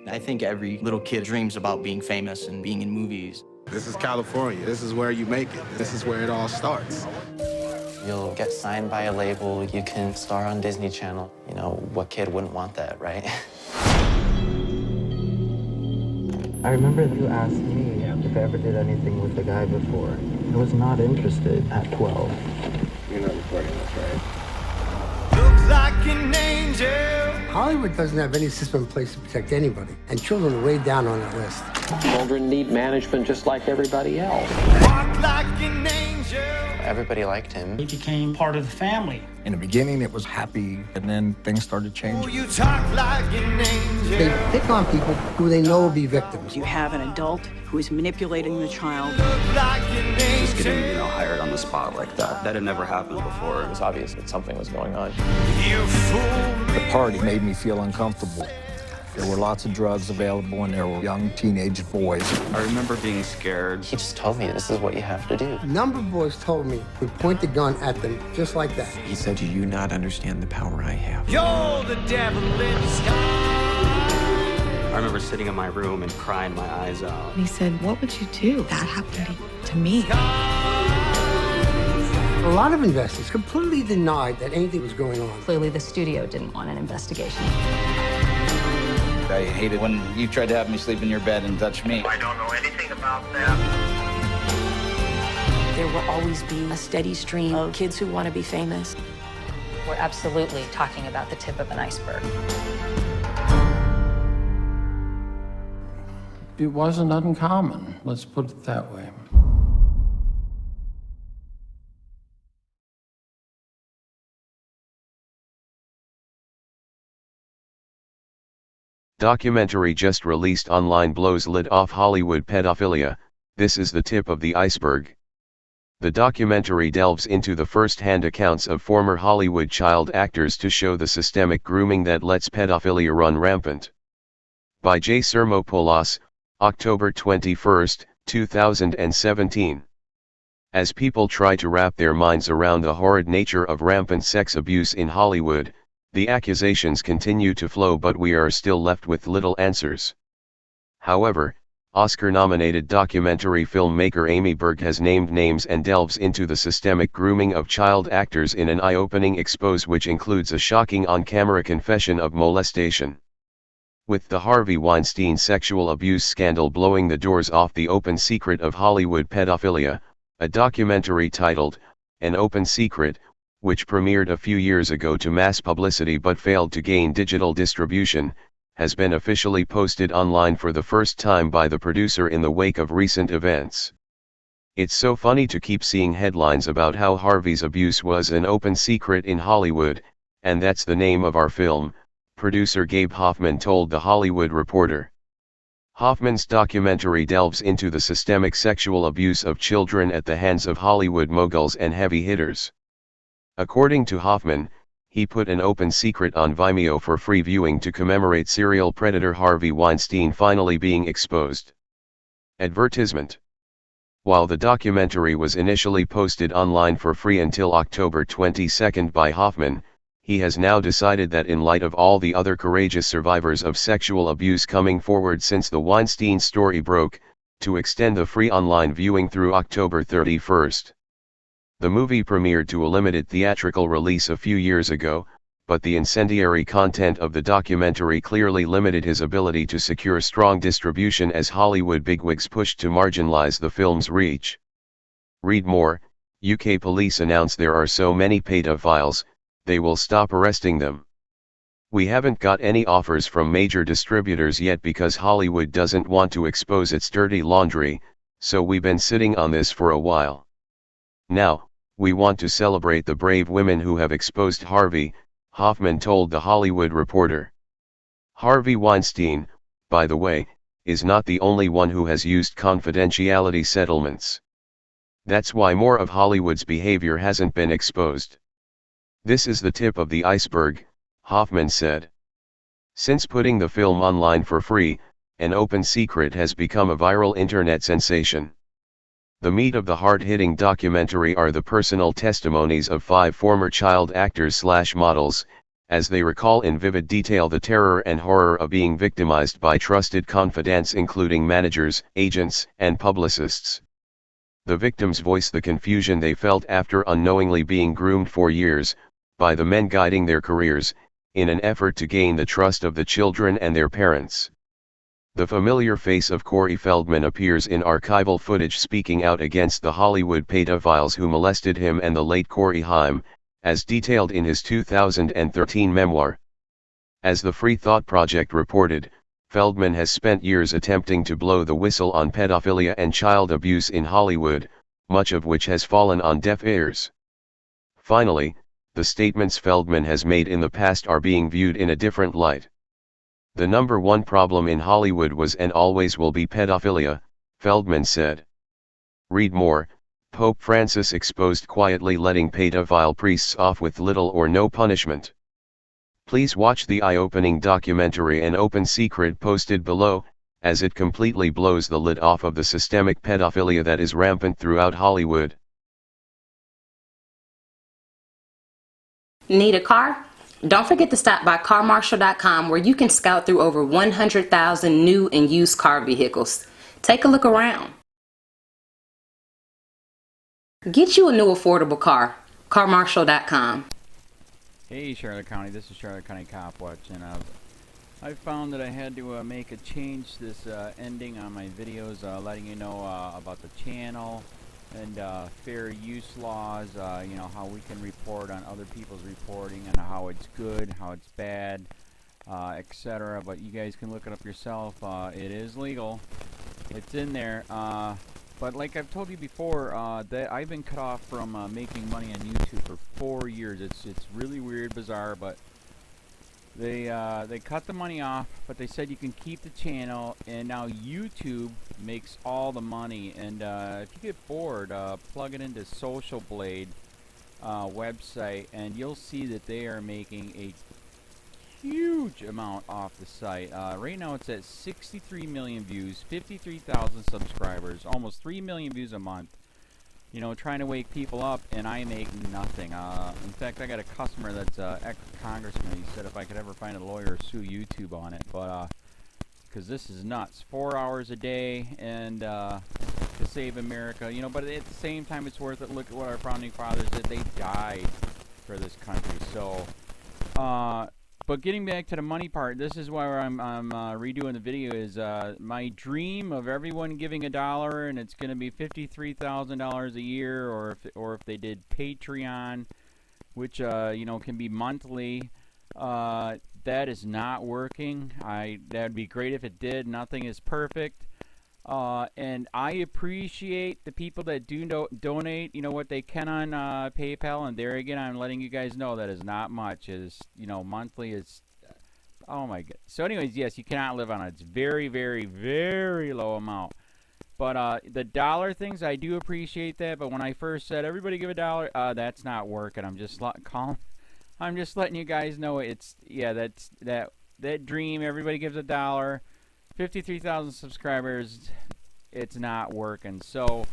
I think every little kid dreams about being famous and being in movies. This is California. This is where you make it. This is where it all starts. You'll get signed by a label. You can star on Disney Channel. You know, what kid wouldn't want that, right? I remember you asked me if I ever did anything with a guy before. I was not interested at 12. You're not recording this, right? Looks like an angel. Hollywood doesn't have any system in place to protect anybody, and children are way down on that list. Children need management just like everybody else. Walk like an angel. Everybody liked him. He became part of the family. In the beginning, it was happy, and then things started changing. You talk like an angel. They pick on people who they know will be victims. You have an adult who is manipulating the child. Look like an angel. Just getting, hired on the spot like that. That had never happened before. It was obvious that something was going on. You fool me. The party made me feel uncomfortable. There were lots of drugs available, and there were young teenage boys. I remember being scared. He just told me this is what you have to do. A number of boys told me we point the gun at them just like that. He said, "Do you not understand the power I have?" You're the devil in disguise. I remember sitting in my room and crying my eyes out. And he said, "What would you do? That happened to me." A lot of investors completely denied that anything was going on. Clearly, the studio didn't want an investigation. I hated when you tried to have me sleep in your bed and touch me. I don't know anything about that. There will always be a steady stream of kids who want to be famous. We're absolutely talking about the tip of an iceberg. It wasn't uncommon, let's put it that way. Documentary just released online blows lid off Hollywood pedophilia. This is the tip of the iceberg. The documentary delves into the first-hand accounts of former Hollywood child actors to show the systemic grooming that lets pedophilia run rampant. By J. Sermopoulos, October 21, 2017. As people try to wrap their minds around the horrid nature of rampant sex abuse in Hollywood, the accusations continue to flow, but we are still left with little answers. However, Oscar-nominated documentary filmmaker Amy Berg has named names and delves into the systemic grooming of child actors in an eye-opening expose which includes a shocking on-camera confession of molestation. With the Harvey Weinstein sexual abuse scandal blowing the doors off the open secret of Hollywood pedophilia, a documentary titled, An Open Secret, which premiered a few years ago to mass publicity but failed to gain digital distribution, has been officially posted online for the first time by the producer in the wake of recent events. It's so funny to keep seeing headlines about how Harvey's abuse was an open secret in Hollywood, and that's the name of our film, producer Gabe Hoffman told The Hollywood Reporter. Hoffman's documentary delves into the systemic sexual abuse of children at the hands of Hollywood moguls and heavy hitters. According to Hoffman, he put An Open Secret on Vimeo for free viewing to commemorate serial predator Harvey Weinstein finally being exposed. Advertisement. While the documentary was initially posted online for free until October 22 by Hoffman, he has now decided that in light of all the other courageous survivors of sexual abuse coming forward since the Weinstein story broke, to extend the free online viewing through October 31. The movie premiered to a limited theatrical release a few years ago, but the incendiary content of the documentary clearly limited his ability to secure strong distribution as Hollywood bigwigs pushed to marginalize the film's reach. Read more. UK police announce there are so many pedophiles, they will stop arresting them. We haven't got any offers from major distributors yet because Hollywood doesn't want to expose its dirty laundry, so we've been sitting on this for a while. Now, we want to celebrate the brave women who have exposed Harvey, Hoffman told The Hollywood Reporter. Harvey Weinstein, by the way, is not the only one who has used confidentiality settlements. That's why more of Hollywood's behavior hasn't been exposed. This is the tip of the iceberg, Hoffman said. Since putting the film online for free, An Open Secret has become a viral internet sensation. The meat of the hard-hitting documentary are the personal testimonies of 5 former child actors/models, as they recall in vivid detail the terror and horror of being victimized by trusted confidants including managers, agents, and publicists. The victims voice the confusion they felt after unknowingly being groomed for years, by the men guiding their careers, in an effort to gain the trust of the children and their parents. The familiar face of Corey Feldman appears in archival footage speaking out against the Hollywood pedophiles who molested him and the late Corey Haim, as detailed in his 2013 memoir. As the Free Thought Project reported, Feldman has spent years attempting to blow the whistle on pedophilia and child abuse in Hollywood, much of which has fallen on deaf ears. Finally, the statements Feldman has made in the past are being viewed in a different light. The number one problem in Hollywood was and always will be pedophilia, Feldman said. Read more. Pope Francis exposed quietly letting pedophile priests off with little or no punishment. Please watch the eye-opening documentary An Open Secret posted below, as it completely blows the lid off of the systemic pedophilia that is rampant throughout Hollywood. Need a car? Don't forget to stop by carmarshal.com where you can scout through over 100,000 new and used car vehicles. Take a look around. Get you a new affordable car. carmarshal.com. Hey Charlotte County, this is Charlotte County COPWATCH, and I found that I had to make a change this ending on my videos, letting you know about the channel and fair use laws, you know, how we can report on other people's reporting and how it's good, how it's bad, etc. But you guys can look it up yourself. It is legal. It's in there. But like I've told you before, that I've been cut off from making money on YouTube for 4 years. It's really weird, bizarre, but they cut the money off, but they said you can keep the channel, and now YouTube makes all the money. And if you get bored, plug it into Social Blade website, and you'll see that they are making a huge amount off the site. Right now it's at 63 million views, 53,000 subscribers, almost 3 million views a month. You know, trying to wake people up, and I make nothing. In fact, I got a customer that's ex-congressman. He said if I could ever find a lawyer, sue YouTube on it. But because this is nuts. 4 hours a day, and to save America. You know, but at the same time, it's worth it. Look at what our founding fathers did. They died for this country. So, but getting back to the money part, this is why I'm redoing the video. Is my dream of everyone giving $1, and it's going to be $53,000 a year, or if they did Patreon, which you know, can be monthly. That is not working. That'd be great if it did. Nothing is perfect. And I appreciate the people that do donate, you know, what they can on PayPal. And there again, I'm letting you guys know that is not much. Is, you know, monthly is, oh my god. So anyways, yes, you cannot live on it. It's very, very, very low amount. But the dollar things, I do appreciate that. But when I first said everybody give $1, that's not working. I'm just letting you guys know it's, yeah, that's that dream. Everybody gives $1. 53,000 subscribers, it's not working. So,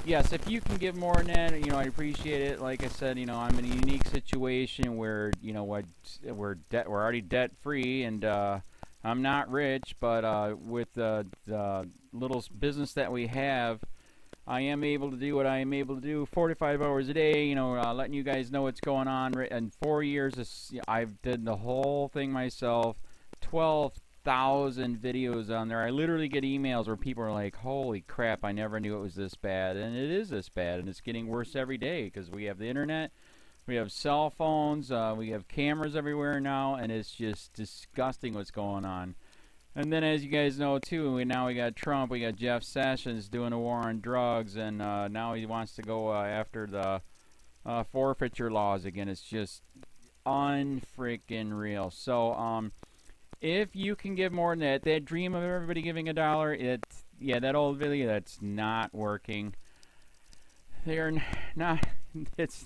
yes, if you can give more than that, you know, I appreciate it. Like I said, you know, I'm in a unique situation where, you know, we're already debt free, and I'm not rich, but with the little business that we have, I am able to do what I am able to do 45 hours a day, you know, letting you guys know what's going on. In 4 years, I've did the whole thing myself. 12,000 videos on there. I literally get emails where people are like, holy crap, I never knew it was this bad. And it is this bad, and it's getting worse every day because we have the internet, we have cell phones, we have cameras everywhere now, and it's just disgusting what's going on. And then, as you guys know too, now we got Trump, we got Jeff Sessions doing a war on drugs, and now he wants to go after the forfeiture laws again. It's just unfreaking real. So if you can give more than that dream of everybody giving $1, yeah, that old video, that's not working. They're not,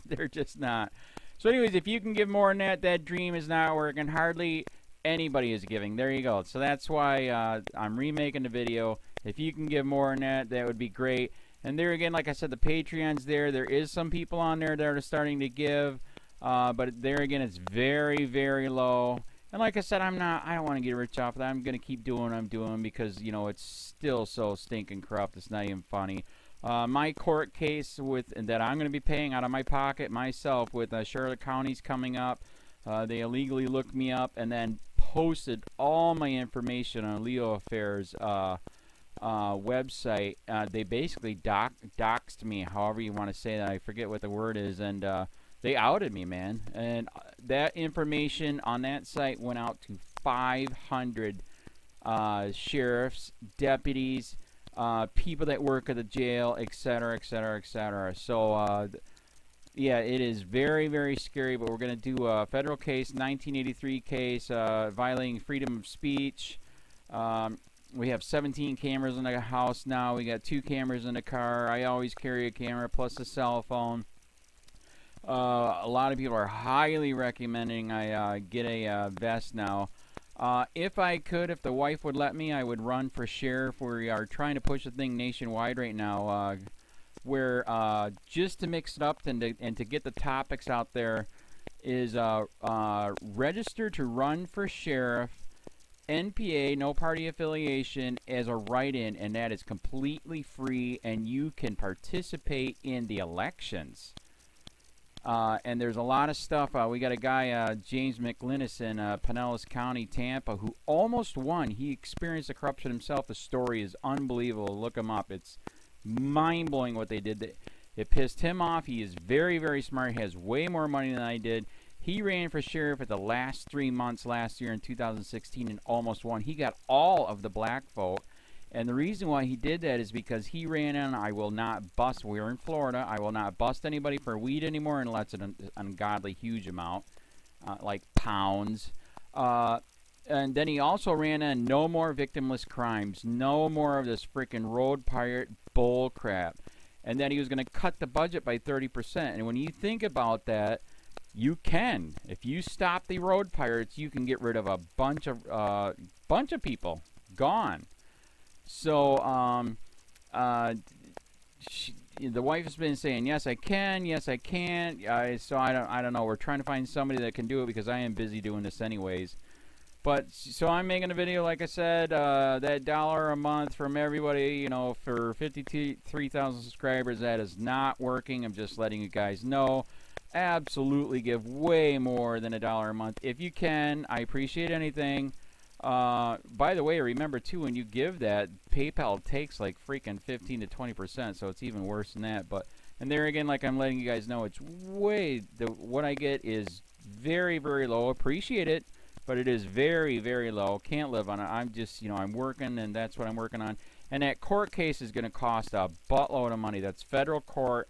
they're just not. So anyways, if you can give more than that dream is not working. Hardly anybody is giving. There you go. So that's why I'm remaking the video. If you can give more than that, that would be great. And there again, like I said, the Patreon's there. There is some people on there that are starting to give. But there again, it's very, very low. And like I said, I don't want to get rich off of that. I'm going to keep doing what I'm doing because, you know, it's still so stinking corrupt. It's not even funny. My court case that I'm going to be paying out of my pocket myself with Charlotte County's coming up. They illegally looked me up and then posted all my information on LEOAFFAIRS website. They basically doxed me, however you want to say that. I forget what the word is, and they outed me, man. And that information on that site went out to 500 sheriffs, deputies, people that work at the jail, etc., etc., etc. So, yeah, it is very, very scary, but we're going to do a federal case, 1983 case, violating freedom of speech. We have 17 cameras in the house now. We got 2 cameras in the car. I always carry a camera plus a cell phone. A lot of people are highly recommending I get a vest now. If I could, if the wife would let me, I would run for sheriff. We are trying to push the thing nationwide right now. Where just to mix it up and to get the topics out there is register to run for sheriff, NPA, no party affiliation, as a write-in, and that is completely free, and you can participate in the elections. And there's a lot of stuff. We got a guy, James McLinnis in Pinellas County, Tampa, who almost won. He experienced the corruption himself. The story is unbelievable. Look him up. It's mind-blowing what they did. It pissed him off. He is very, very smart. He has way more money than I did. He ran for sheriff at the last 3 months last year in 2016 and almost won. He got all of the black vote. And the reason why he did that is because he ran in, I will not bust, we're in Florida, I will not bust anybody for weed anymore unless it's an ungodly huge amount, like pounds. And then he also ran in, no more victimless crimes, no more of this freaking road pirate bull crap. And then he was going to cut the budget by 30%. And when you think about that, you can. If you stop the road pirates, you can get rid of a bunch of people. Gone. So, the wife has been saying, yes, I can, yes, I can't. So I don't know. We're trying to find somebody that can do it because I am busy doing this anyways. But, so I'm making a video, like I said, that $1 a month from everybody, you know, for 53,000 subscribers, that is not working. I'm just letting you guys know. Absolutely give way more than $1 a month. If you can, I appreciate anything. By the way, remember too, when you give that, PayPal takes like freaking 15 to 20%, so it's even worse than that. But, and there again, like I'm letting you guys know, it's way, what I get is very, very low. Appreciate it, but it is very, very low. Can't live on it. I'm just, you know, I'm working, and that's what I'm working on. And that court case is going to cost a buttload of money. That's federal court.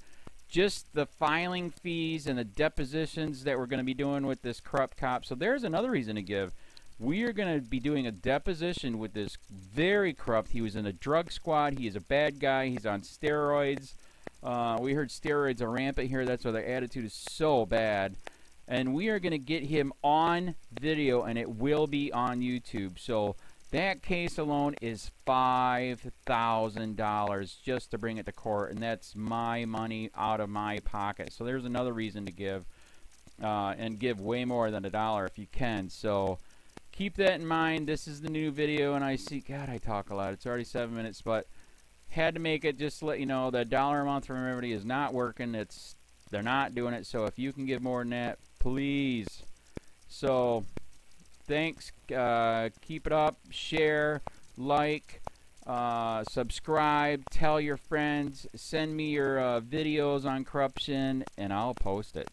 Just the filing fees and the depositions that we're going to be doing with this corrupt cop. So there's another reason to give. We are going to be doing a deposition with this very corrupt. He was in a drug squad. He is a bad guy. He's on steroids. We heard steroids are rampant here. That's why their attitude is so bad. And we are going to get him on video, and it will be on YouTube. So that case alone is $5,000 just to bring it to court, and that's my money out of my pocket. So there's another reason to give, and give way more than $1 if you can. So keep that in mind. This is the new video, and I see, God, I talk a lot. It's already 7 minutes, but had to make it just to let you know that $1 a month from everybody is not working. They're not doing it. So if you can give more than that, please. So thanks. Keep it up. Share, like, subscribe, tell your friends, send me your videos on corruption, and I'll post it.